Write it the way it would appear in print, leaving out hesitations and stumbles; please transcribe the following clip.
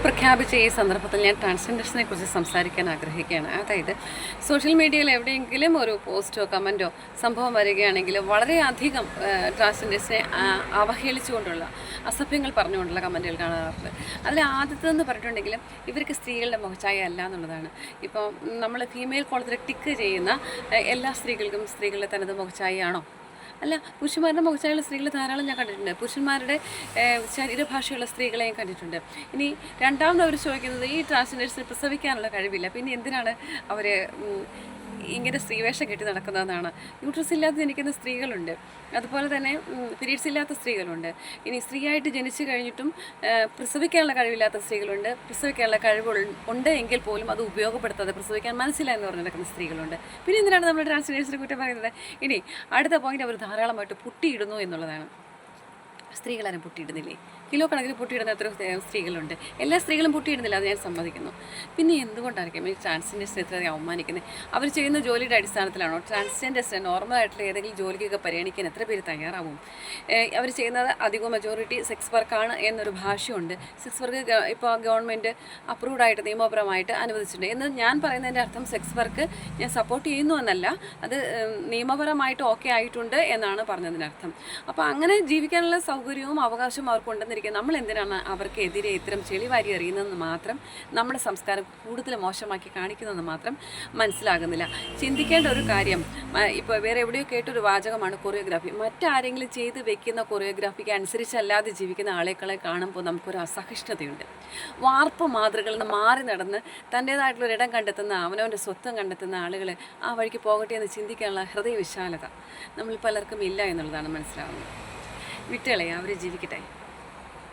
പ്രഖ്യാപിച്ച ഈ സന്ദർഭത്തിൽ ഞാൻ ട്രാൻസ്ജെൻഡേഴ്സിനെ കുറിച്ച് സംസാരിക്കാൻ ആഗ്രഹിക്കുകയാണ്. അതായത് സോഷ്യൽ മീഡിയയിൽ എവിടെയെങ്കിലും ഒരു പോസ്റ്റോ കമൻറ്റോ സംഭവം വരികയാണെങ്കിൽ വളരെയധികം ട്രാൻസ്ജെൻഡേഴ്സിനെ അവഹേളിച്ചുകൊണ്ടുള്ള അസഭ്യങ്ങൾ പറഞ്ഞുകൊണ്ടുള്ള കമൻറ്റുകൾ കാണാറുണ്ട്. അതിൽ ആദ്യത്തേതെന്ന് പറഞ്ഞിട്ടുണ്ടെങ്കിലും ഇവർക്ക് സ്ത്രീകളുടെ മുഖച്ഛായ അല്ല എന്നുള്ളതാണ്. ഇപ്പോൾ നമ്മൾ ഫീമെയിൽ കോളത്തിൽ ടിക്ക് ചെയ്യുന്ന എല്ലാ സ്ത്രീകൾക്കും സ്ത്രീകളുടെ തനത് മുഖച്ഛായയാണോ? അല്ല, പുരുഷന്മാരുടെ മുഖച്ഛായുള്ള സ്ത്രീകൾ ധാരാളം ഞാൻ കണ്ടിട്ടുണ്ട്. പുരുഷന്മാരുടെ ശരീരഭാഷയുള്ള സ്ത്രീകളെയും കണ്ടിട്ടുണ്ട്. ഇനി രണ്ടാമത് അവർ ചോദിക്കുന്നത് ഈ ട്രാൻസ്ജെൻഡേഴ്സിന് പ്രസവിക്കാനുള്ള കഴിവില്ല, പിന്നെ എന്തിനാണ് അവർ ഇങ്ങനെ സ്ത്രീവേഷം കെട്ടി നടക്കുന്നതെന്നാണ്. യൂട്രസ് ഇല്ലാതെ ജനിക്കുന്ന സ്ത്രീകളുണ്ട്, അതുപോലെ തന്നെ പീരീഡ്സ് ഇല്ലാത്ത സ്ത്രീകളുണ്ട്. ഇനി സ്ത്രീയായിട്ട് ജനിച്ചു കഴിഞ്ഞിട്ടും പ്രസവിക്കാനുള്ള കഴിവില്ലാത്ത സ്ത്രീകളുണ്ട്. പ്രസവിക്കാനുള്ള കഴിവ് ഉണ്ട് എങ്കിൽ പോലും അത് ഉപയോഗപ്പെടുത്താതെ പ്രസവിക്കാൻ മനസ്സില്ല എന്ന് പറഞ്ഞ് നടക്കുന്ന സ്ത്രീകളുണ്ട്. പിന്നെ എന്തിനാണ് നമ്മൾ ട്രാൻസ്ജെൻഡേഴ്സിനെ കുറ്റം പറയുന്നത്? ഇനി അടുത്ത പോയിന്റ്, അവർ ധാരാളമായിട്ട് പുട്ടിയിടുന്നു എന്നുള്ളതാണ്. സ്ത്രീകളാരും പൊട്ടിയിടുന്നില്ലേ? കിലോ കണക്കിന് പൊട്ടിയിടുന്ന എത്ര സ്ത്രീകളുണ്ട്. എല്ലാ സ്ത്രീകളും പൊട്ടിയിടുന്നില്ല, അത് ഞാൻ സമ്മതിക്കുന്നു. പിന്നെ എന്തുകൊണ്ടായിരിക്കും ഈ ട്രാൻസ്ജെൻഡേഴ്സിനെ ഇത്ര അവമാനിക്കുന്നത്? അവർ ചെയ്യുന്ന ജോലിയുടെ അടിസ്ഥാനത്തിലാണോ? ട്രാൻസ്ജെൻഡേഴ്സിനെ നോർമലായിട്ടുള്ള ഏതെങ്കിലും ജോലിക്കൊക്കെ പരിഗണിക്കാൻ എത്ര പേര് തയ്യാറാവും? അവർ ചെയ്യുന്നത് അധികം മെജോറിറ്റി സെക്സ് വർക്കാണ് എന്നൊരു ഭാഷയുണ്ട്. സെക്സ് വർക്ക് ഇപ്പോൾ ഗവൺമെൻറ് അപ്രൂവ്ഡ് ആയിട്ട് നിയമപരമായിട്ട് അനുവദിച്ചിട്ടുണ്ട് എന്ന് ഞാൻ പറയുന്നതിൻ്റെ അർത്ഥം സെക്സ് വർക്ക് ഞാൻ സപ്പോർട്ട് ചെയ്യുന്നു എന്നല്ല, അത് നിയമപരമായിട്ട് ഓക്കെ ആയിട്ടുണ്ട് എന്നാണ് പറഞ്ഞതിനർത്ഥം. അപ്പോൾ അങ്ങനെ ജീവിക്കാനുള്ള സൗകര്യവും അവകാശവും അവർക്കുണ്ടെന്നിരിക്കും. നമ്മൾ എന്തിനാണ് അവർക്കെതിരെ ഇത്തരം ചെളിവാരി എറിയുന്നതെന്ന് മാത്രം, നമ്മുടെ സംസ്കാരം കൂടുതൽ മോശമാക്കി കാണിക്കുന്നതെന്ന് മാത്രം മനസ്സിലാകുന്നില്ല. ചിന്തിക്കേണ്ട ഒരു കാര്യം, ഇപ്പോൾ വേറെ എവിടെയോ കേട്ടൊരു വാചകമാണ് കൊറിയോഗ്രാഫി. മറ്റാരെങ്കിലും ചെയ്ത് വെക്കുന്ന കൊറിയോഗ്രാഫിക്ക് അനുസരിച്ചല്ലാതെ ജീവിക്കുന്ന ആളെക്കളെ കാണുമ്പോൾ നമുക്കൊരു അസഹിഷ്ണുതയുണ്ട്. വാർപ്പ് മാതൃകളിൽ നിന്ന് മാറി നടന്ന് തൻ്റേതായിട്ടുള്ളൊരിടം കണ്ടെത്തുന്ന, അവനവൻ്റെ സ്വത്വം കണ്ടെത്തുന്ന ആളുകൾ ആ വഴിക്ക് പോകട്ടെ എന്ന് ചിന്തിക്കാനുള്ള ഹൃദയവിശാലത നമ്മൾ പലർക്കും ഇല്ല എന്നുള്ളതാണ് മനസ്സിലാവുന്നത്. വിട്ടുകളയാ, അവർ ജീവിക്കട്ടെ.